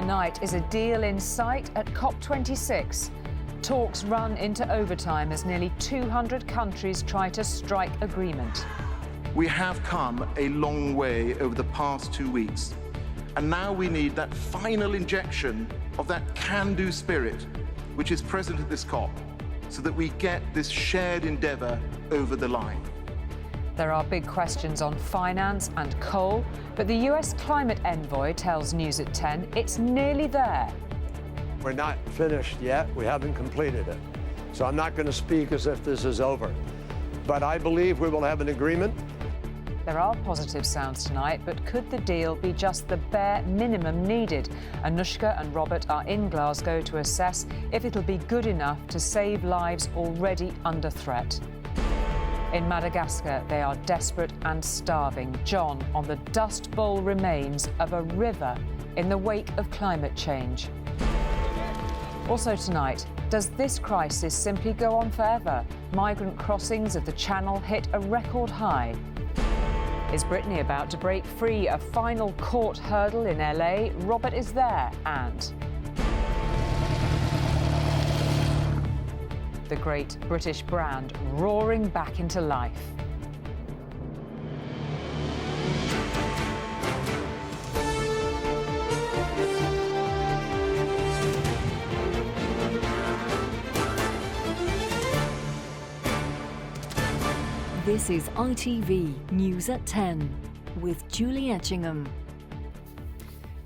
Tonight, is a deal in sight at COP26? Talks run into overtime as nearly 200 countries try to strike agreement. We have come a long way over the past 2 weeks, and now we need that final injection of that can-do spirit which is present at this COP, so that we get this shared endeavour over the line. There are big questions on finance and coal, but the US climate envoy tells News at 10 it's nearly there. We're not finished yet. We haven't completed it. So I'm not going to speak as if this is over. But I believe we will have an agreement. There are positive sounds tonight, but could the deal be just the bare minimum needed? Anushka and Robert are in Glasgow to assess if it'll be good enough to save lives already under threat. In Madagascar, they are desperate and starving. John on the Dust Bowl remains of a river in the wake of climate change. Also tonight, does this crisis simply go on forever? Migrant crossings of the Channel hit a record high. Is Britney about to break free? A final court hurdle in LA? Robert is there, and the great British brand roaring back into life. This is ITV News at 10 with Julie Etchingham.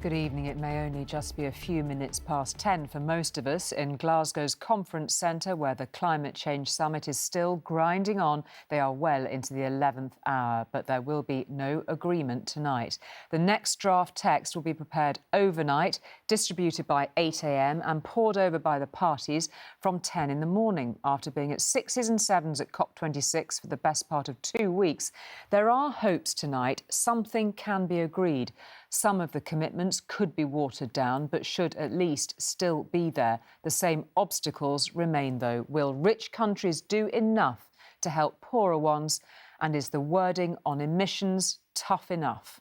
Good evening. It may only just be a few minutes past 10 for most of us in Glasgow's conference centre, where the climate change summit is still grinding on. They are well into the 11th hour, but there will be no agreement tonight. The next draft text will be prepared overnight, distributed by 8 a.m. and pored over by the parties from 10 in the morning. After being at 6s and 7s at COP26 for the best part of 2 weeks, there are hopes tonight something can be agreed. Some of the commitments could be watered down, but should at least still be there. The same obstacles remain, though. Will rich countries do enough to help poorer ones? And is the wording on emissions tough enough?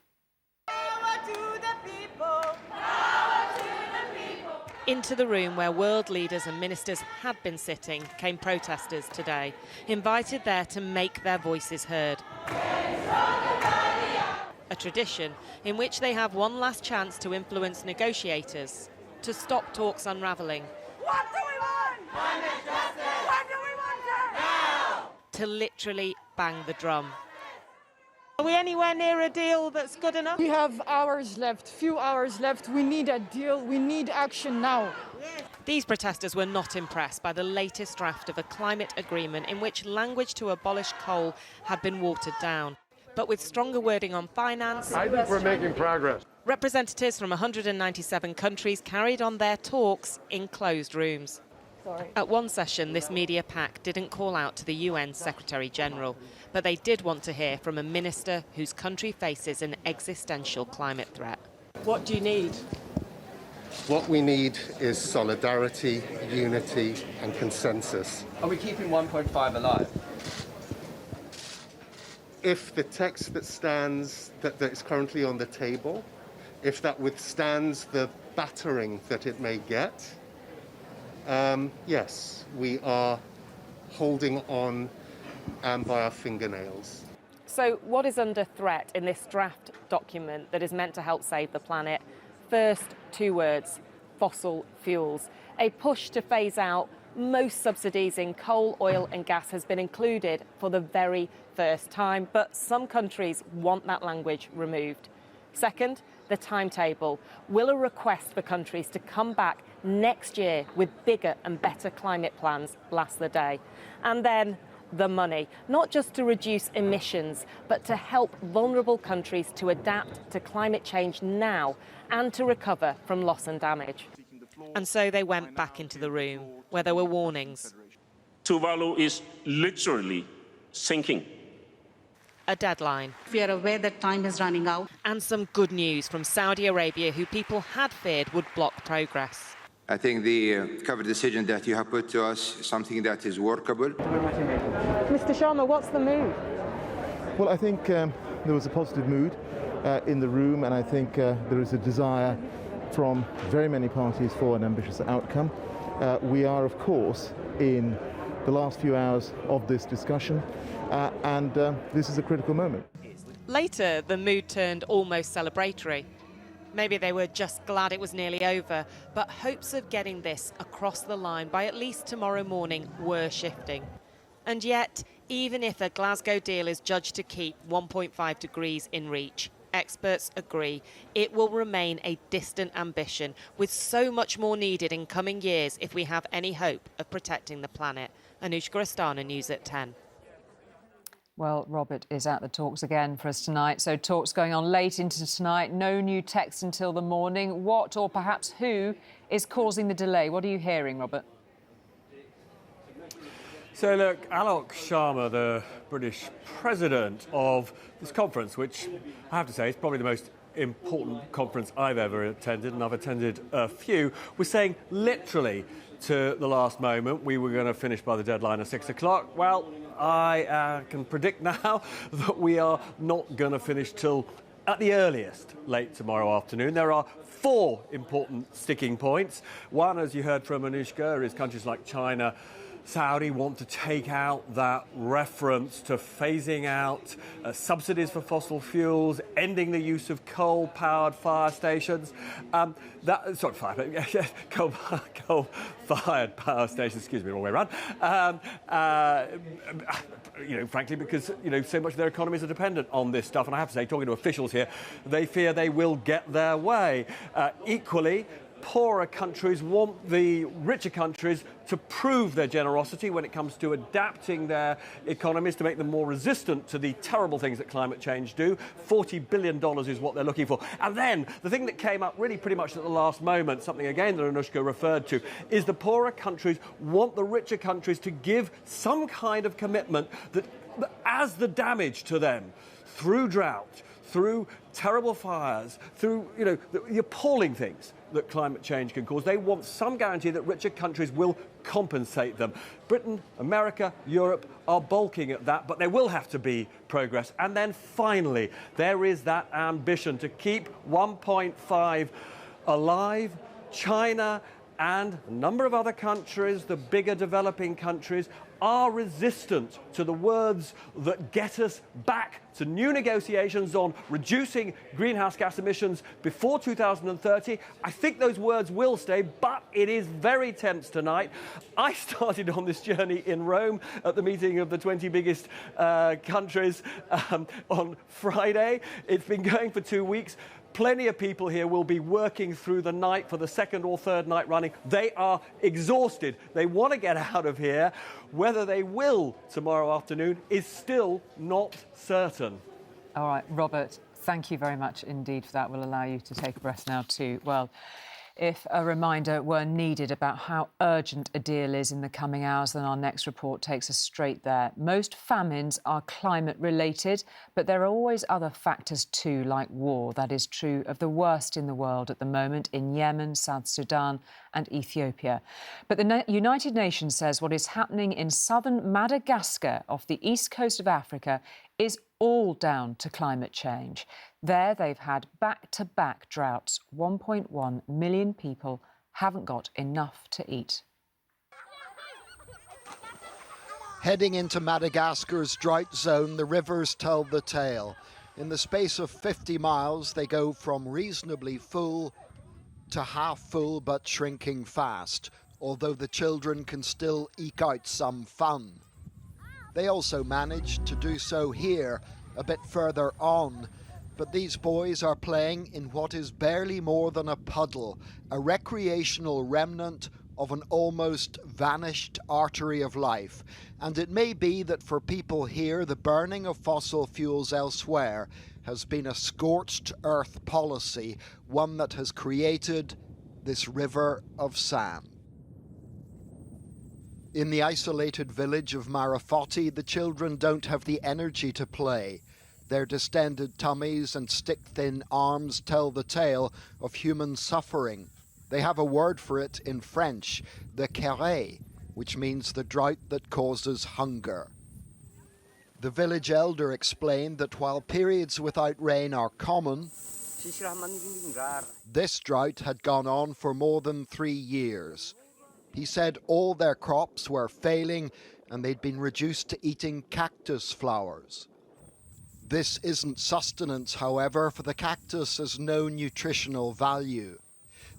Power to the people. Power to the people. Into the room where world leaders and ministers had been sitting came protesters today, invited there to make their voices heard. A tradition in which they have one last chance to influence negotiators, to stop talks unravelling. What do we want? Climate justice. When do we want it? Now. To literally bang the drum. Are we anywhere near a deal that's good enough? We have hours left, few hours left. We need a deal. We need action now. These protesters were not impressed by the latest draft of a climate agreement in which language to abolish coal had been watered down. But with stronger wording on finance, I think we're making progress. representatives from 197 countries carried on their talks in closed rooms. At one session, this media pack didn't call out to the UN Secretary-General, but they did want to hear from a minister whose country faces an existential climate threat. What do you need? What we need is solidarity, unity and consensus. Are we keeping 1.5 alive? If the text that stands, that is currently on the table, if that withstands the battering that it may get, yes, we are holding on by our fingernails. So what is under threat in this draft document that is meant to help save the planet? First, 2 words: fossil fuels. A push to phase out most subsidies in coal, oil and gas has been included for the very first time, but some countries want that language removed. Second, the timetable. Will a request for countries to come back next year with bigger and better climate plans last the day? And then the money, not just to reduce emissions, but to help vulnerable countries to adapt to climate change now and to recover from loss and damage. And so they went back into the room, where there were warnings. Tuvalu is literally sinking. A deadline. We are aware that time is running out. And some good news from Saudi Arabia, who people had feared would block progress. I think the cover decision that you have put to us is something that is workable. Mr. Sharma, what's the mood? Well, I think there was a positive mood in the room, and I think there is a desire from very many parties for an ambitious outcome. We are, of course, in the last few hours of this discussion, and this is a critical moment. Later, the mood turned almost celebratory. Maybe they were just glad it was nearly over, but hopes of getting this across the line by at least tomorrow morning were shifting. And yet, even if a Glasgow deal is judged to keep 1.5 degrees in reach, experts agree it will remain a distant ambition, with so much more needed in coming years if we have any hope of protecting the planet. Anushka Astana, News at 10. Well, Robert is at the talks again for us tonight. So talks going on late into tonight. No new text until the morning. What, or perhaps who, is causing the delay? What are you hearing, Robert? So look, Alok Sharma, the British president of this conference, which I have to say is probably the most important conference I've ever attended, and I've attended a few, was saying literally to the last moment we were going to finish by the deadline of 6 o'clock. Well, I can predict now that we are not going to finish till, at the earliest, late tomorrow afternoon. There are 4 important sticking points. One, as you heard from Anushka, is countries like China, Saudi want to take out that reference to phasing out subsidies for fossil fuels, ending the use of coal-powered fire stations. Coal-fired power stations, excuse me, wrong way around. Frankly, because, so much of their economies are dependent on this stuff. And I have to say, talking to officials here, they fear they will get their way. Equally, poorer countries want the richer countries to prove their generosity when it comes to adapting their economies to make them more resistant to the terrible things that climate change do. $40 billion is what they're looking for. And then the thing that came up really pretty much at the last moment, something again that Anushka referred to, is the poorer countries want the richer countries to give some kind of commitment that as the damage to them through drought, through terrible fires, through the appalling things that climate change can cause, they want some guarantee that richer countries will compensate them. Britain, America, Europe are balking at that, but there will have to be progress. And then finally, there is that ambition to keep 1.5 alive. China and a number of other countries, the bigger developing countries, are resistant to the words that get us back to new negotiations on reducing greenhouse gas emissions before 2030. I think those words will stay, but it is very tense tonight. I started on this journey in Rome at the meeting of the 20 biggest countries on Friday. It's been going for 2 weeks. Plenty of people here will be working through the night for the second or third night running. They are exhausted. They want to get out of here. Whether they will tomorrow afternoon is still not certain. All right, Robert, thank you very much indeed for that. We'll allow you to take a breath now too. Well, if a reminder were needed about how urgent a deal is in the coming hours, then our next report takes us straight there. Most famines are climate-related, but there are always other factors too, like war. That is true of the worst in the world at the moment in Yemen, South Sudan and Ethiopia. But the United Nations says what is happening in southern Madagascar off the east coast of Africa is all down to climate change. There, they've had back-to-back droughts. 1.1 million people haven't got enough to eat. Heading into Madagascar's drought zone, the rivers tell the tale. In the space of 50 miles, they go from reasonably full to half full but shrinking fast, although the children can still eke out some fun. They also managed to do so here, a bit further on, but these boys are playing in what is barely more than a puddle, a recreational remnant of an almost vanished artery of life. And it may be that for people here, the burning of fossil fuels elsewhere has been a scorched earth policy, one that has created this river of sand. In the isolated village of Marafoti, the children don't have the energy to play. Their distended tummies and stick-thin arms tell the tale of human suffering. They have a word for it in French, the carré, which means the drought that causes hunger. The village elder explained that while periods without rain are common, This drought had gone on for more than 3 years. He said all their crops were failing and they'd been reduced to eating cactus flowers. This isn't sustenance, however, for the cactus has no nutritional value.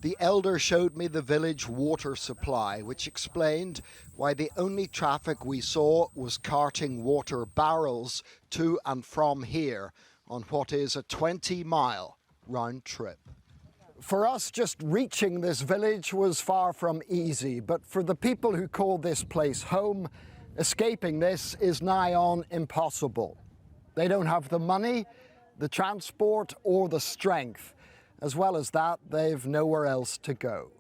The elder showed me the village water supply, which explained why the only traffic we saw was carting water barrels to and from here on what is a 20-mile round trip. For us, just reaching this village was far from easy, but for the people who call this place home, escaping this is nigh on impossible. They don't have the money, the transport, or the strength. As well as that, they've nowhere else to go.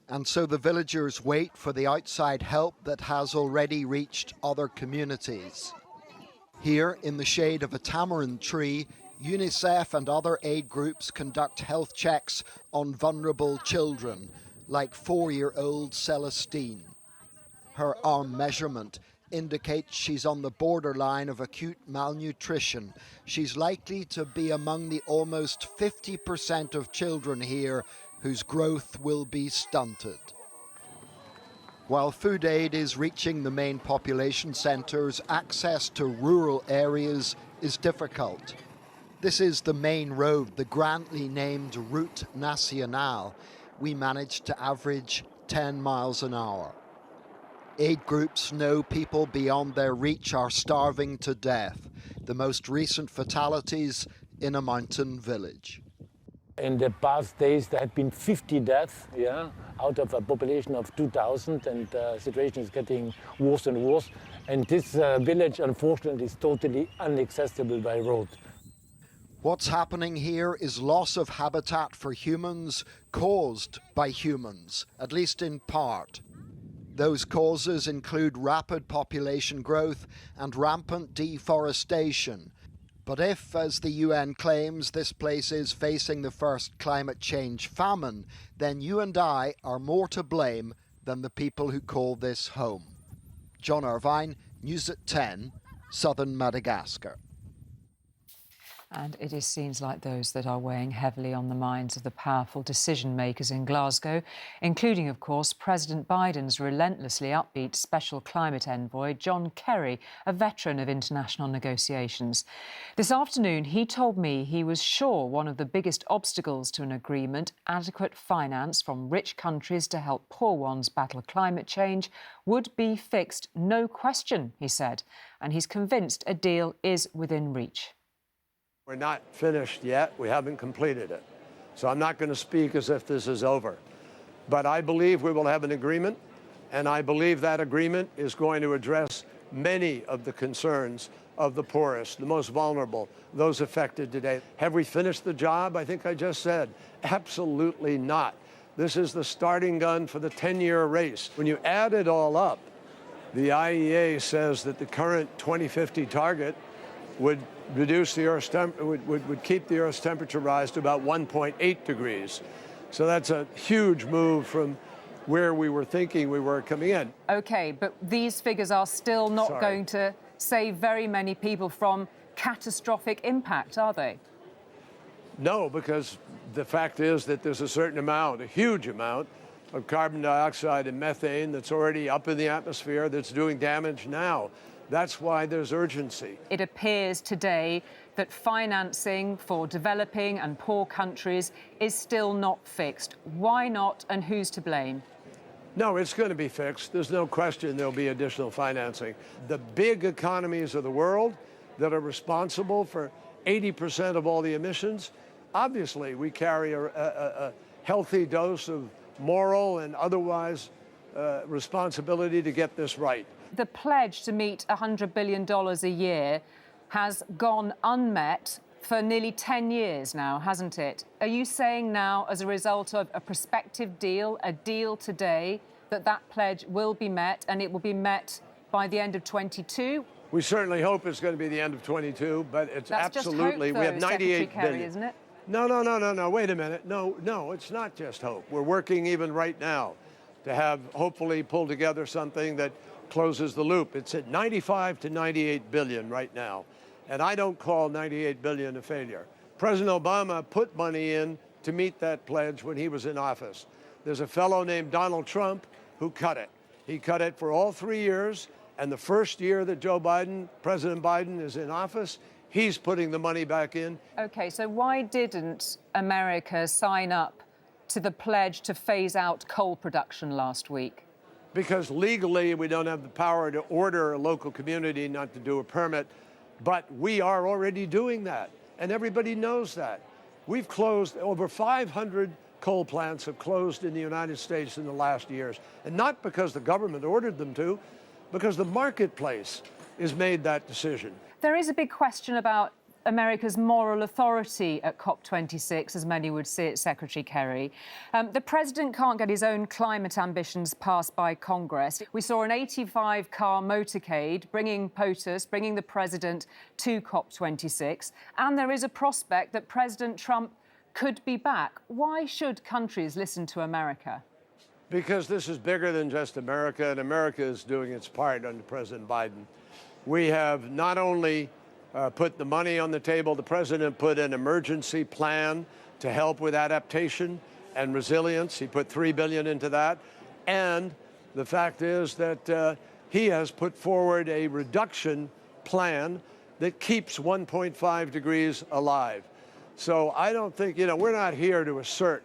And so the villagers wait for the outside help that has already reached other communities. Here, in the shade of a tamarind tree, UNICEF and other aid groups conduct health checks on vulnerable children, like 4-year-old Celestine. Her arm measurement indicates she's on the borderline of acute malnutrition. She's likely to be among the almost 50% of children here whose growth will be stunted. While food aid is reaching the main population centres, access to rural areas is difficult. This is the main road, the grandly named Route Nationale. We managed to average 10 miles an hour. Aid groups know people beyond their reach are starving to death. The most recent fatalities in a mountain village. In the past days, there had been 50 deaths, out of a population of 2,000, and the situation is getting worse and worse. And this village, unfortunately, is totally inaccessible by road. What's happening here is loss of habitat for humans caused by humans, at least in part. Those causes include rapid population growth and rampant deforestation. But if, as the UN claims, this place is facing the first climate change famine, then you and I are more to blame than the people who call this home. John Irvine, News at 10, Southern Madagascar. And it is scenes like those that are weighing heavily on the minds of the powerful decision makers in Glasgow, including, of course, President Biden's relentlessly upbeat special climate envoy, John Kerry, a veteran of international negotiations. This afternoon, he told me he was sure one of the biggest obstacles to an agreement, adequate finance from rich countries to help poor ones battle climate change, would be fixed, no question, he said. And he's convinced a deal is within reach. We're not finished yet. We haven't completed it. So I'm not going to speak as if this is over. But I believe we will have an agreement, and I believe that agreement is going to address many of the concerns of the poorest, the most vulnerable, those affected today. Have we finished the job? I think I just said, absolutely not. This is the starting gun for the 10-year race. When you add it all up, the IEA says that the current 2050 target would reduce the Earth's would keep the Earth's temperature rise to about 1.8 degrees. So that's a huge move from where we were thinking we were coming in. OK, but these figures are still not going to save very many people from catastrophic impact, are they? No, because the fact is that there's a certain amount, a huge amount, of carbon dioxide and methane that's already up in the atmosphere that's doing damage now. That's why there's urgency. It appears today that financing for developing and poor countries is still not fixed. Why not, and who's to blame? No, it's going to be fixed. There's no question there'll be additional financing. The big economies of the world that are responsible for 80% of all the emissions, obviously we carry a healthy dose of moral and otherwise responsibility to get this right. The pledge to meet $100 billion a year has gone unmet for nearly 10 years now, hasn't it? Are you saying now, as a result of a prospective deal, a deal today, that that pledge will be met and it will be met by the end of 22? We certainly hope it's going to be the end of 22, but it's That's absolutely... just hope, though, we have 98 Secretary billion. Kerry, isn't it? No, wait a minute. No, it's not just hope. We're working even right now to have, hopefully, pull together something that closes the loop. It's at 95 to 98 billion right now. And I don't call 98 billion a failure. President Obama put money in to meet that pledge when he was in office. There's a fellow named Donald Trump who cut it. He cut it for all 3 years, and the first year that President Biden is in office, he's putting the money back in. OK, so why didn't America sign up to the pledge to phase out coal production last week? Because legally we don't have the power to order a local community not to do a permit, but we are already doing that, and everybody knows that. We've closed over 500 coal plants have closed in the United States in the last years, and not because the government ordered them to, because the marketplace has made that decision. There is a big question about America's moral authority at COP26, as many would see it, Secretary Kerry. The president can't get his own climate ambitions passed by Congress. We saw an 85-car motorcade bringing POTUS, bringing the president to COP26, and there is a prospect that President Trump could be back. Why should countries listen to America? Because this is bigger than just America, and America is doing its part under President Biden. We have not only put the money on the table, the president put an emergency plan to help with adaptation and resilience. He put $3 billion into that. And the fact is that he has put forward a reduction plan that keeps 1.5 degrees alive. So I don't think, we're not here to assert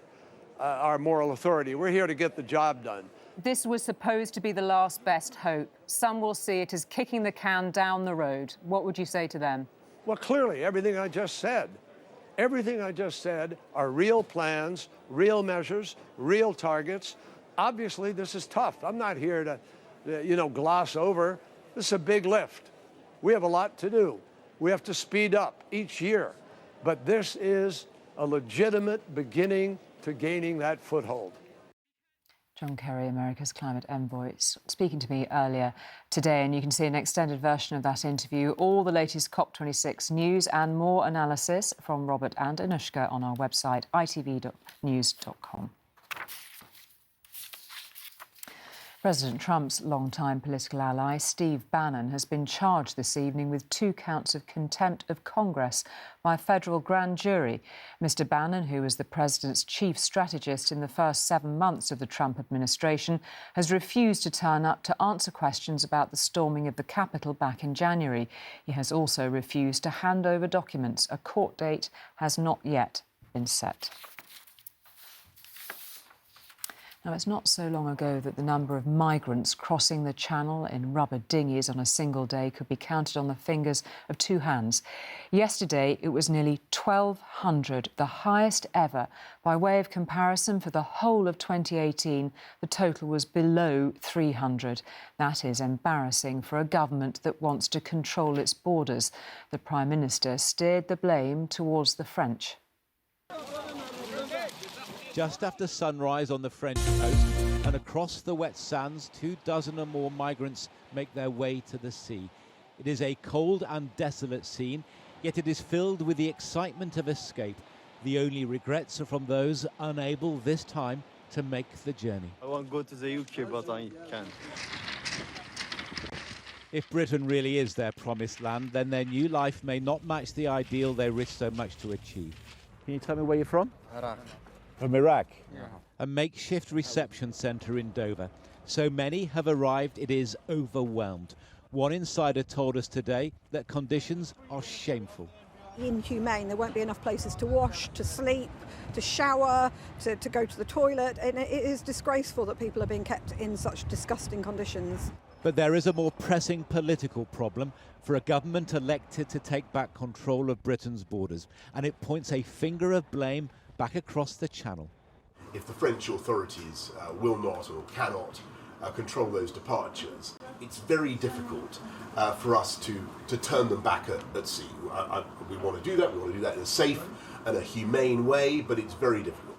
our moral authority. We're here to get the job done. This was supposed to be the last best hope. Some will see it as kicking the can down the road. What would you say to them? Well, clearly, everything I just said are real plans, real measures, real targets. Obviously, this is tough. I'm not here to, gloss over. This is a big lift. We have a lot to do. We have to speed up each year. But this is a legitimate beginning to gaining that foothold. John Kerry, America's climate envoy, speaking to me earlier today, and you can see an extended version of that interview, all the latest COP26 news and more analysis from Robert and Anushka on our website, itvnews.com. President Trump's longtime political ally, Steve Bannon, has been charged this evening with 2 counts of contempt of Congress by a federal grand jury. Mr. Bannon, who was the president's chief strategist in the first 7 months of the Trump administration, has refused to turn up to answer questions about the storming of the Capitol back in January. He has also refused to hand over documents. A court date has not yet been set. Now, it's not so long ago that the number of migrants crossing the Channel in rubber dinghies on a single day could be counted on the fingers of 2 hands. Yesterday, it was nearly 1,200, the highest ever. By way of comparison, for the whole of 2018, the total was below 300. That is embarrassing for a government that wants to control its borders. The Prime Minister steered the blame towards the French. Just after sunrise on the French coast and across the wet sands, 24 or more migrants make their way to the sea. It is a cold and desolate scene, yet it is filled with the excitement of escape. The only regrets are from those unable this time to make the journey. I won't go to the UK, but I can. If Britain really is their promised land, then their new life may not match the ideal they risk so much to achieve. Can you tell me where you're from? Iraq. From Iraq? Yeah. A makeshift reception centre in Dover. So many have arrived, it is overwhelmed. One insider told us today that conditions are shameful. Inhumane. There won't be enough places to wash, to sleep, to shower, to go to the toilet. And it is disgraceful that people are being kept in such disgusting conditions. But there is a more pressing political problem for a government elected to take back control of Britain's borders. And it points a finger of blame back across the Channel. If the French authorities will not or cannot control those departures, it's very difficult for us to turn them back at sea. We want to do that. We want to do that in a safe and a humane way, but it's very difficult.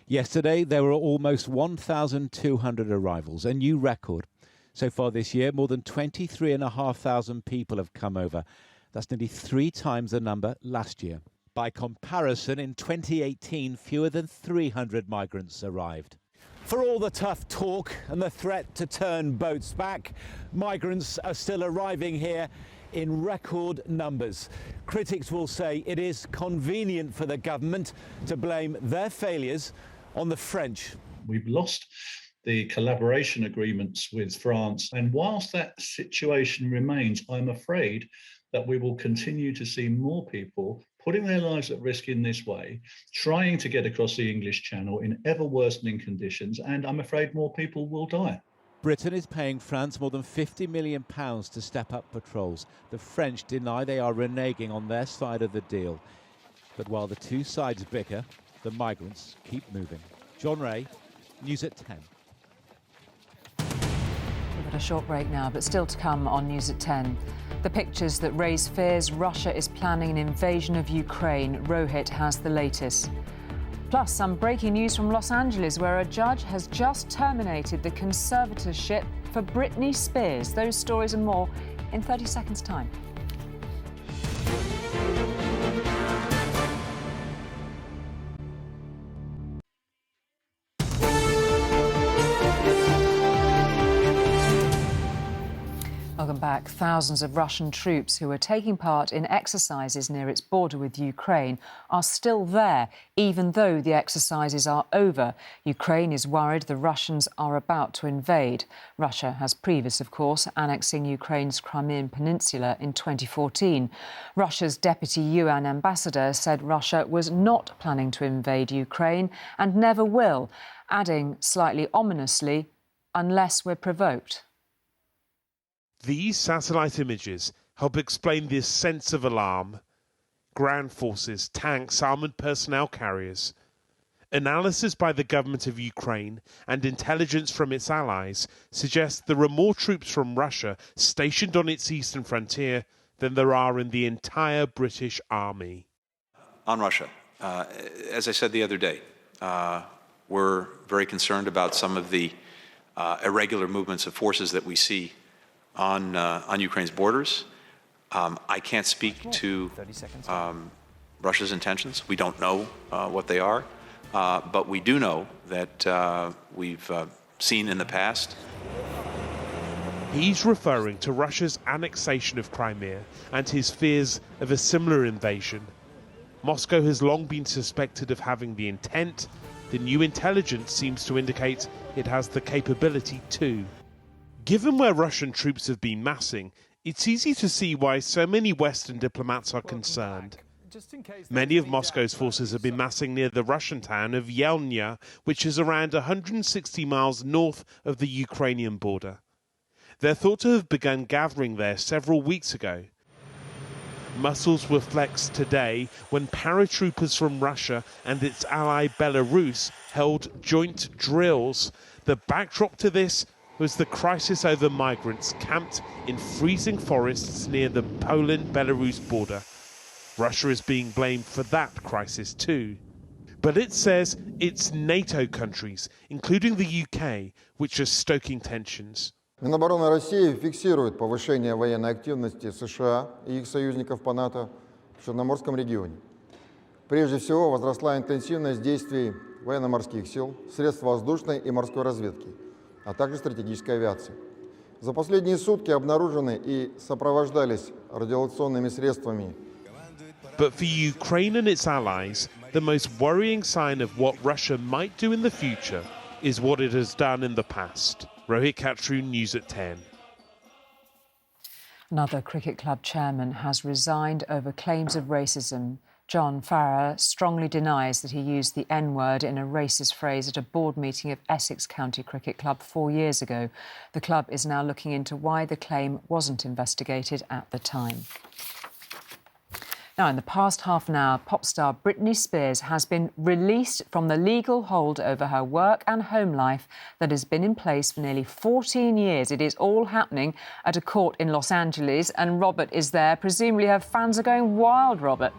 Yesterday, there were almost 1,200 arrivals, a new record. So far this year, more than 23,500 people have come over. That's nearly 3 times the number last year. By comparison, in 2018, fewer than 300 migrants arrived. For all the tough talk and the threat to turn boats back, migrants are still arriving here in record numbers. Critics will say it is convenient for the government to blame their failures on the French. We've lost the collaboration agreements with France, and whilst that situation remains, I'm afraid that we will continue to see more people putting their lives at risk in this way, trying to get across the English Channel in ever worsening conditions, and I'm afraid more people will die. Britain is paying France more than £50 million to step up patrols. The French deny they are reneging on their side of the deal. But while the two sides bicker, the migrants keep moving. John Ray, News at 10. We've got a short break now, but still to come on News at 10. The pictures that raise fears Russia is planning an invasion of Ukraine. Rohit has the latest. Plus, some breaking news from Los Angeles, where a judge has just terminated the conservatorship for Britney Spears. Those stories and more in 30 seconds' time. Welcome back. Thousands of Russian troops who were taking part in exercises near its border with Ukraine are still there, even though the exercises are over. Ukraine is worried the Russians are about to invade. Russia has previous, of course, annexing Ukraine's Crimean Peninsula in 2014. Russia's deputy UN ambassador said Russia was not planning to invade Ukraine and never will, adding slightly ominously, unless we're provoked. These satellite images help explain this sense of alarm. Ground forces, tanks, armoured personnel carriers. Analysis by the government of Ukraine and intelligence from its allies suggests there are more troops from Russia stationed on its eastern frontier than there are in the entire British Army. On Russia, as I said the other day, we're very concerned about some of the irregular movements of forces that we see on Ukraine's borders. I can't speak to Russia's intentions. We don't know what they are, but we do know that we've seen in the past. He's referring to Russia's annexation of Crimea and his fears of a similar invasion. Moscow has long been suspected of having the intent. The new intelligence seems to indicate it has the capability too. Given where Russian troops have been massing, it's easy to see why so many Western diplomats are concerned. Many of Moscow's forces have been massing near the Russian town of Yelnya, which is around 160 miles north of the Ukrainian border. They're thought to have begun gathering there several weeks ago. Muscles were flexed today when paratroopers from Russia and its ally Belarus held joint drills. The backdrop to this was the crisis over migrants camped in freezing forests near the Poland-Belarus border. Russia is being blamed for that crisis too. But it says it's NATO countries, including the UK, which are stoking tensions. Минобороны России фиксирует повышение военной активности США и их союзников по НАТО в Черноморском регионе. Прежде всего, возросла интенсивность действий военно-морских сил, средств воздушной и морской разведки, а также стратегической авиации. За последние сутки обнаружены и сопровождались радиолокационными средствами. But for Ukraine and its allies, the most worrying sign of what Russia might do in the future is what it has done in the past. Rohit Khatru, News at 10. Another cricket club chairman has resigned over claims of racism. John Farrar strongly denies that he used the N-word in a racist phrase at a board meeting of Essex County Cricket Club 4 years ago. The club is now looking into why the claim wasn't investigated at the time. Now, in the past half an hour, pop star Britney Spears has been released from the legal hold over her work and home life that has been in place for nearly 14 years. It is all happening at a court in Los Angeles, and Robert is there. Presumably her fans are going wild, Robert.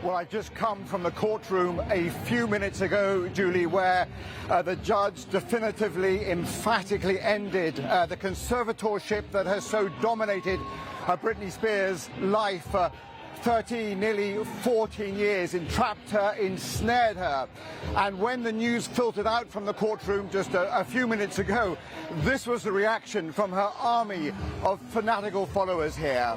Well, I've just come from the courtroom a few minutes ago, Julie, where the judge definitively, emphatically ended the conservatorship that has so dominated Britney Spears' life. nearly 14 years, entrapped her, ensnared her. And when the news filtered out from the courtroom just a few minutes ago, this was the reaction from her army of fanatical followers here.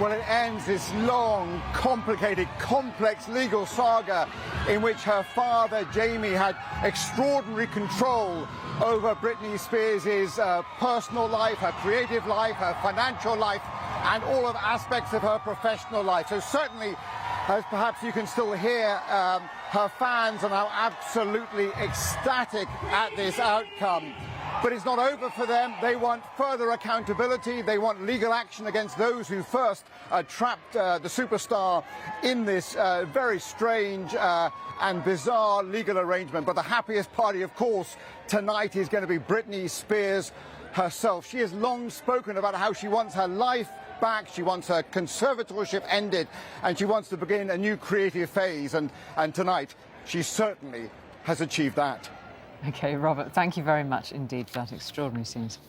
Well, it ends this long, complicated, complex legal saga in which her father, Jamie, had extraordinary control over Britney Spears' personal life, her creative life, her financial life, and all of aspects of her professional life. So certainly, as perhaps you can still hear, her fans are now absolutely ecstatic at this outcome. But it's not over for them. They want further accountability. They want legal action against those who first trapped the superstar in this very strange and bizarre legal arrangement. But the happiest party, of course, tonight is going to be Britney Spears herself. She has long spoken about how she wants her life back, she wants her conservatorship ended, and she wants to begin a new creative phase. And tonight, she certainly has achieved that. OK, Robert, thank you very much indeed for that extraordinary scenes.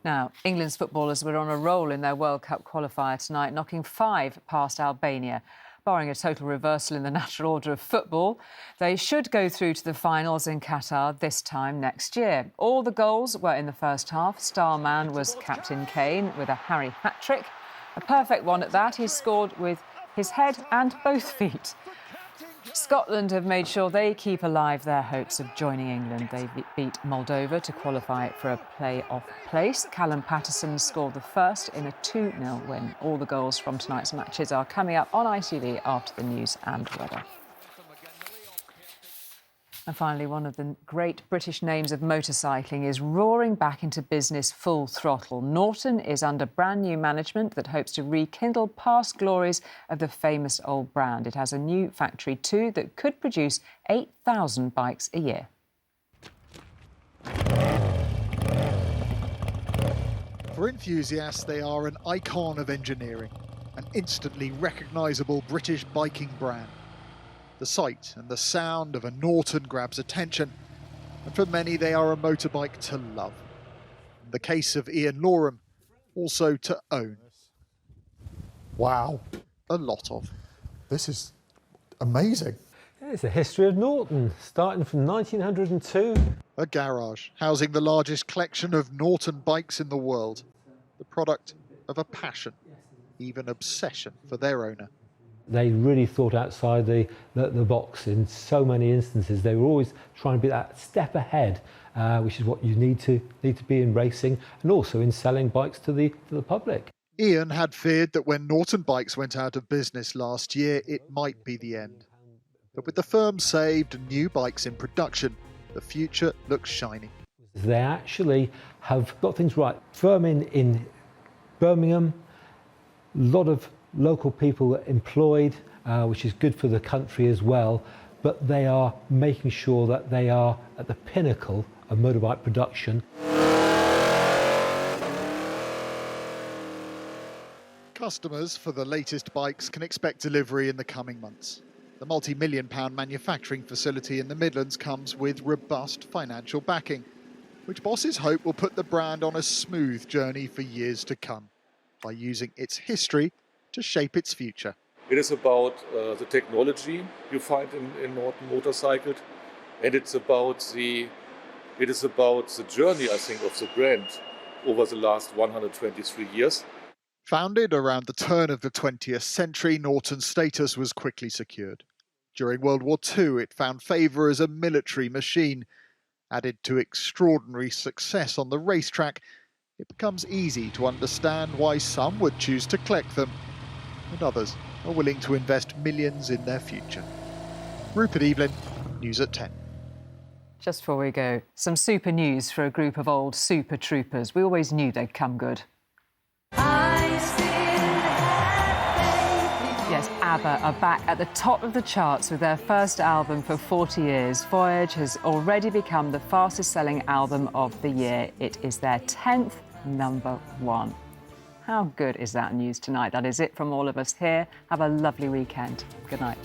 Now, England's footballers were on a roll in their World Cup qualifier tonight, knocking 5 past Albania. Barring a total reversal in the natural order of football, they should go through to the finals in Qatar this time next year. All the goals were in the first half. Star man was Captain Kane with a Harry hat-trick. A perfect one at that. He scored with his head and both feet. Scotland have made sure they keep alive their hopes of joining England. They beat Moldova to qualify for a play-off place. Callum Patterson scored the first in a 2-0 win. All the goals from tonight's matches are coming up on ITV after the news and weather. And finally, one of the great British names of motorcycling is roaring back into business full throttle. Norton is under brand new management that hopes to rekindle past glories of the famous old brand. It has a new factory too that could produce 8,000 bikes a year. For enthusiasts, they are an icon of engineering, an instantly recognisable British biking brand. The sight and the sound of a Norton grabs attention, and for many they are a motorbike to love. In the case of Ian Loram, also to own. Wow. A lot of. This is amazing. It's a history of Norton, starting from 1902. A garage housing the largest collection of Norton bikes in the world. The product of a passion, even obsession for their owner. They really thought outside the box in so many instances. They were always trying to be that step ahead, which is what you need to be in racing and also in selling bikes to the public. Ian had feared that when Norton Bikes went out of business last year, it might be the end. But with the firm saved and new bikes in production, the future looks shiny. They actually have got things right. Firm in Birmingham, a lot of local people employed, which is good for the country as well, but they are making sure that they are at the pinnacle of motorbike production. Customers for the latest bikes can expect delivery in the coming months. The multi-million-pound manufacturing facility in the Midlands comes with robust financial backing, which bosses hope will put the brand on a smooth journey for years to come, by using its history to shape its future. It is about the technology you find in Norton motorcycles, and it's about the journey, I think, of the brand over the last 123 years. Founded around the turn of the 20th century, Norton's status was quickly secured. During World War II, it found favour as a military machine. Added to extraordinary success on the racetrack, it becomes easy to understand why some would choose to collect them, and others are willing to invest millions in their future. Rupert Evelyn, News at 10. Just before we go, some super news for a group of old super troopers. We always knew they'd come good. Yes, Abba are back at the top of the charts with their first album for 40 years. Voyage has already become the fastest-selling album of the year. It is their 10th #1. How good is that news tonight? That is it from all of us here. Have a lovely weekend. Good night.